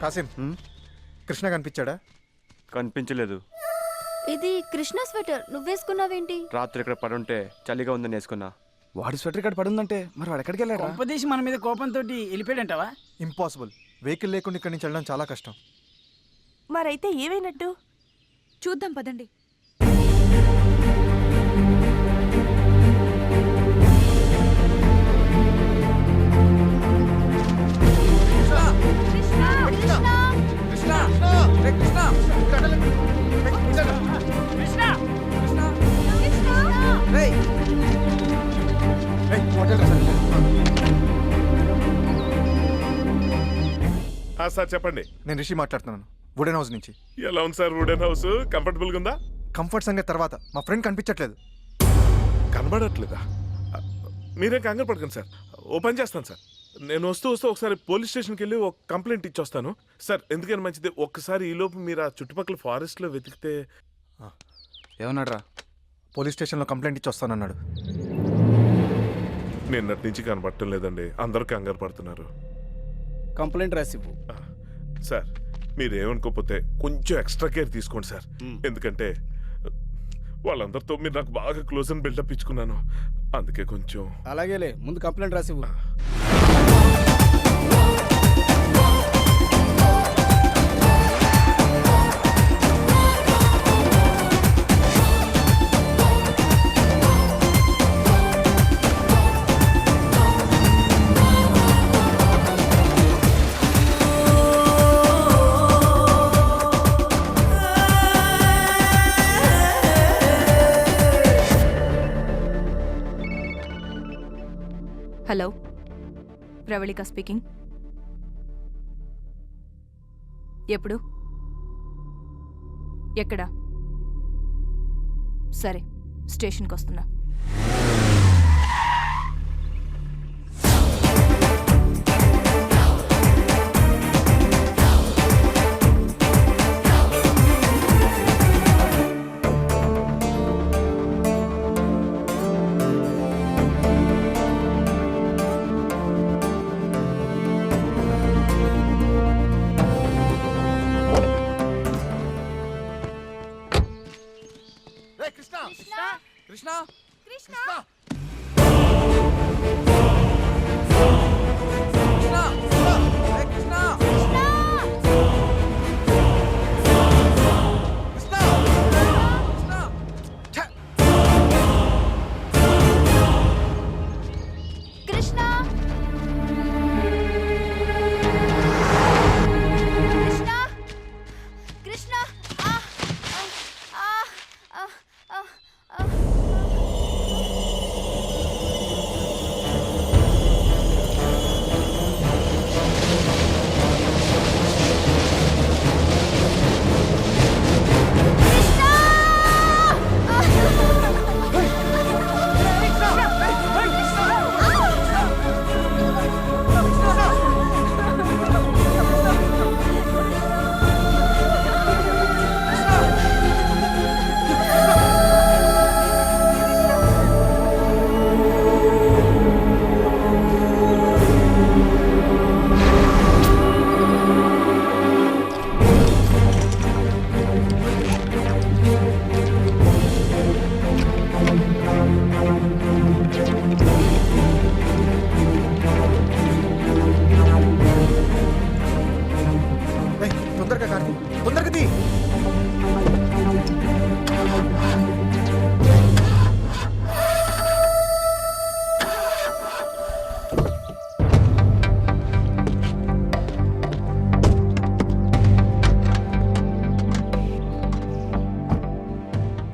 కాసిం, కృష్ణ కనిపించాడా? కనిపించలేదు. ఇది కృష్ణ స్వెటర్ నువ్వేసుకున్నావేంటి? రాత్రి ఇక్కడ పడుంటే చలిగా ఉందని వేసుకున్నా. వాడి స్వెటర్ ఇక్కడ పడుందంటే మరి వాడు ఎక్కడికి వెళ్ళాడు? ఉపదేశం మన మీద కోపంతో వెళ్ళిపోయాడంటావా? ఇంపాసిబుల్. వెహికల్ లేకుండా ఇక్కడి నుంచి వెళ్ళడం చాలా కష్టం. మరైతే ఏమైనట్టు? చూద్దాం పదండి. సార్ చెప్పండి. నేను రిషి మాట్లాడుతున్నాను, వుడెన్ హౌస్ నుంచి. ఎలా ఉంది సార్ వుడెన్ హౌస్? కంఫర్టబుల్ గా ఉందా? కంఫర్ట్ సంగతి తర్వాత, మా ఫ్రెండ్ కనిపించట్లేదు. కనబడట్లేదా? మీరేం కంగారు పడకండి సార్, ఓ పని చేస్తాను సార్. నేను వస్తూ ఒకసారి పోలీస్ స్టేషన్కి వెళ్ళి ఒక కంప్లైంట్ ఇచ్చొస్తాను సార్. ఎందుకని మంచిది, ఒక్కసారి ఈలోపు మీరు ఆ చుట్టుపక్కల ఫారెస్ట్లో వెతికితే. ఏమన్నాడు రా? పోలీస్ స్టేషన్లో కంప్లైంట్ ఇచ్చి వస్తానన్నాడు. నిన్నటి నుంచి కనబడటం లేదండి, అందరూ కంగారు పడుతున్నారు. కంప్లైంట్ రాసివ్వు. సార్ మీరేమనుకోకపోతే కొంచెం ఎక్స్ట్రా కేర్ తీసుకోండి సార్. ఎందుకంటే వాళ్ళందరితో మీరు నాకు బాగా క్లోజ్ అని బిల్డప్ ఇచ్చుకున్నాను, అందుకే కొంచెం. అలాగేలే, ముందు కంప్లైంట్ రాసివ్వు. Hello, Pravalika speaking. ఎప్పుడు? ఎక్కడ? సరే, స్టేషన్కి వస్తున్నా. కృష్ణ కృష్ణ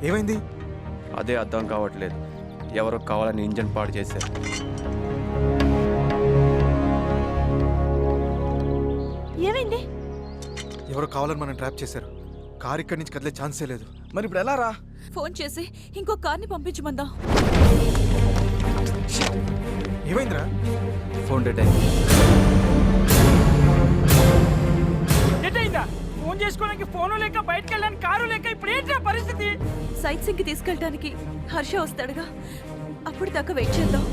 ఏమైంది? అదే అర్థం కావట్లేదు. ఎవరో కావాలని ఇంజన్ పాడు చేశారు. ఏమైంది? ఎవరో కావాలని మనం ట్రాప్ చేశారు. కార్ ఇక్కడి నుంచి కదిలే ఛాన్సే లేదు. మరి ఇప్పుడు ఎలా రా? ఫోన్ చేసి ఇంకో కార్ని పంపించమందా? ఏమైందిరా? ఫోన్ డెడ్ అయింది. ఫోన్ చేసుకోవడానికి ఫోను లేక, బయటకు వెళ్ళడానికి కారు లేక, ఇప్పుడు ఏంటి పరిస్థితి? సైట్ సింగ్ కి తీసుకెళ్ళడానికి హర్ష వస్తాడుగా, అప్పుడు దాకా వెయిట్ చేద్దాం.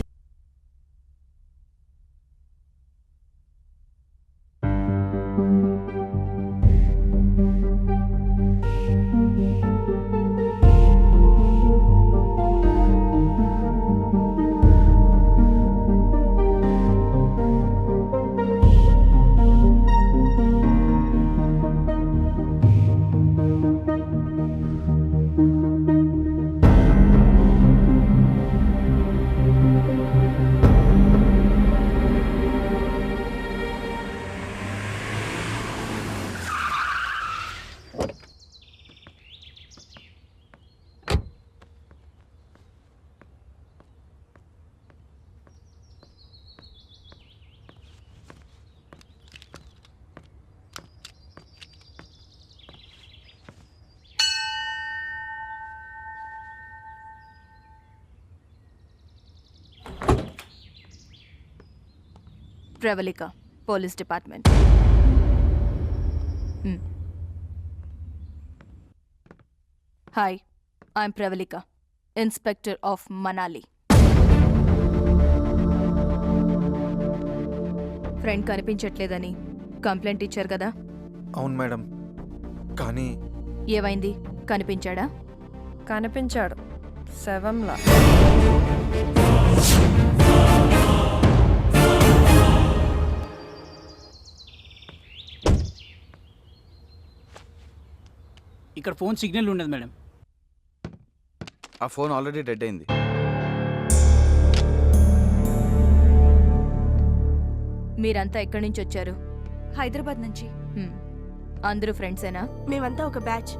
Pravalika police department. Hi, I'm Pravalika, inspector of Manali. Friend కనిపించట్లేదని కంప్లైంట్ ఇచ్చారు కదా? అవును మేడం, కానీ ఏమైంది? కనిపించాడా? కనిపించాడు శవంలా. ఇక్కడ ఫోన్ సిగ్నల్ ఉండదు మేడం. ఆ ఫోన్ ఆల్రెడీ డెడ్ అయింది. మీరంతా ఎక్కడి నుంచి వచ్చారు? హైదరాబాద్ నుంచి. హ్మ్. అందరూ ఫ్రెండ్సేనా? మేమంతా ఒక బ్యాచ్.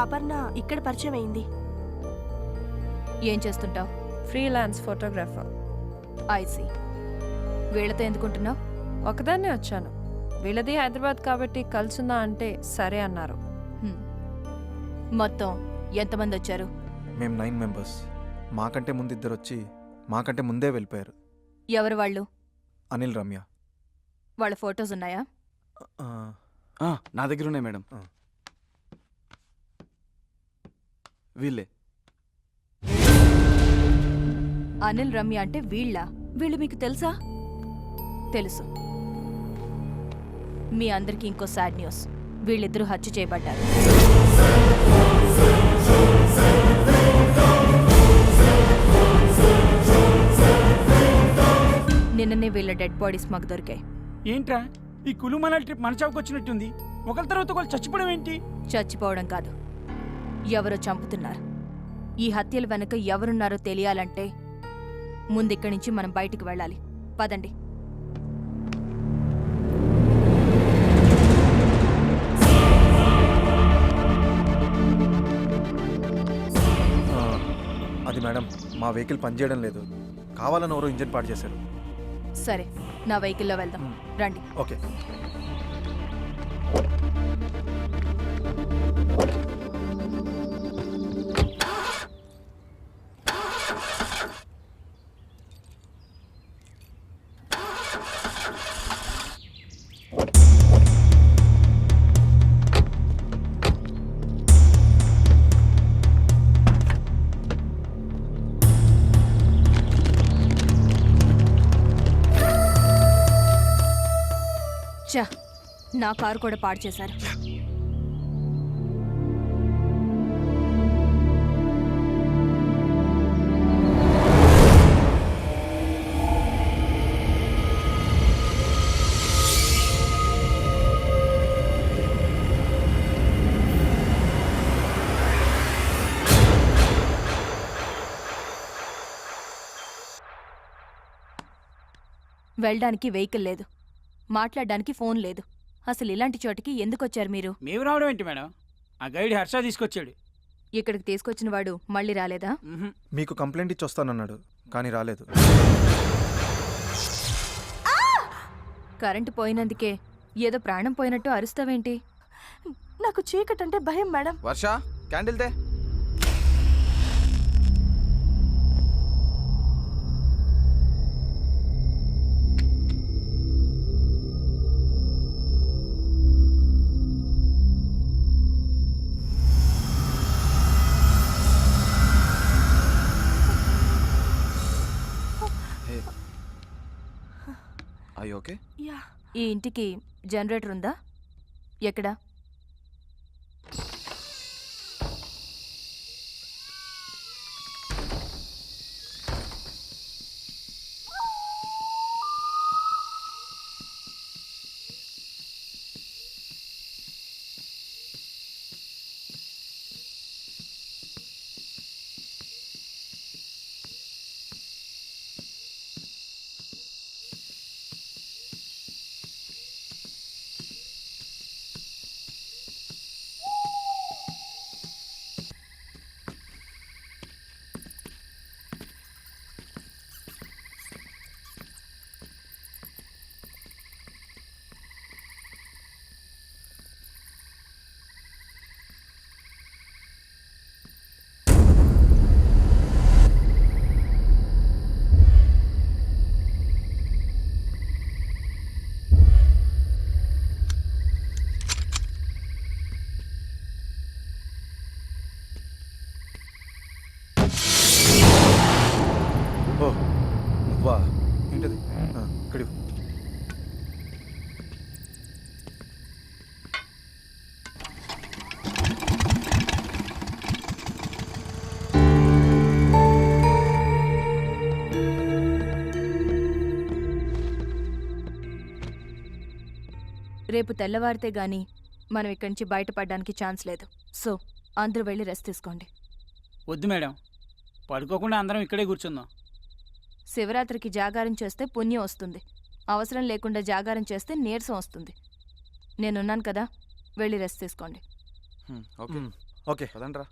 అపర్ణ ఇక్కడ పరిచయం అయింది. ఏం చేస్తుంటావు? Freelance photographer. ఐసీ. వీళ్ళతో ఎందుకుంటున్నావు? ఒకదాన్నే వచ్చాను. వీళ్ళది హైదరాబాద్ కాబట్టి కలుసుందా అంటే సరే అన్నారు. మొత్తం ఎంతమంది వచ్చారు? మేము 9 మెంబర్స్. మాకంటే ముందు 2 వచ్చి మాకంటే ముందే వెళ్ళిపోయారు. ఎవరు వాళ్ళు? అనిల్, రమ్య. వాళ్ళ ఫొటోస్ ఉన్నాయా? నా దగ్గర ఉన్నాయి మేడం. వీళ్ళే. అనిల్, రమ్య అంటే వీళ్ళ? వీళ్ళు మీకు తెలుసా? తెలుసు. మీ అందరికీ ఇంకో సాడ్ న్యూస్. వీళ్ళిద్దరూ హత్య చేయబడ్డారు. నిన్ననే వీళ్ళ డెడ్ బాడీస్ మాకు దొరికాయి. ఏంట్రా ఈ కులుమల ట్రిప్ మన చావుకు వచ్చినట్టుంది. ఒకరి తర్వాత ఒకరు చచ్చిపోవడం ఏంటి? చచ్చిపోవడం కాదు, ఎవరో చంపుతున్నారు. ఈ హత్యల వెనుక ఎవరున్నారో తెలియాలంటే ముందిక్కడి నుంచి మనం బయటికి వెళ్ళాలి. పదండి. అది మేడం, మా వెహికల్ పనిచేయడం లేదు. కావాలని ఎవరో ఇంజన్ పాడు చేశారు. సరే, నా వెహికల్లో వెళ్దాం. రండి. ఓకే. చా, నా కారు కూడా పాడు చేశారు. వెళ్ళడానికి వెహికల్ లేదు, మాట్లాడడానికి ఫోన్ లేదు. అసలు ఇలాంటి చోటికి ఎందుకొచ్చారు మీరు? మేము రావడం ఏంటి మేడం? ఆ గైడ్ హర్ష తీసుకొచ్చాడు. ఇక్కడికి తీసుకొచ్చిన వాడు మళ్ళీ రాలేదా? మీకు కంప్లైంట్ ఇచ్చి వస్తానన్నాడు, కానీ రాలేదు. కరెంటు పోయినందుకే ఏదో ప్రాణం పోయినట్టు అరుస్తావేంటి? నాకు చీకటంటే భయం మేడం. వర్ష, క్యాండిల్ తే. ఓకే. ఈ ఇంటికి జనరేటర్ ఉందా? ఎక్కడా? రేపు తెల్లవారితే గాని మనం ఇక్కడి నుంచి బయటపడడానికి ఛాన్స్ లేదు. సో అందరూ వెళ్ళి రెస్ట్ తీసుకోండి. వద్దు మేడం, పడుకోకుండా అందరం ఇక్కడే కూర్చుందాం. శివరాత్రికి జాగారం చేస్తే పుణ్యం వస్తుంది. అవసరం లేకుండా జాగారం చేస్తే నీరసం వస్తుంది. నేనున్నాను కదా, వెళ్ళి రెస్ట్ తీసుకోండి. ఓకే ఓకే పదండ్రా.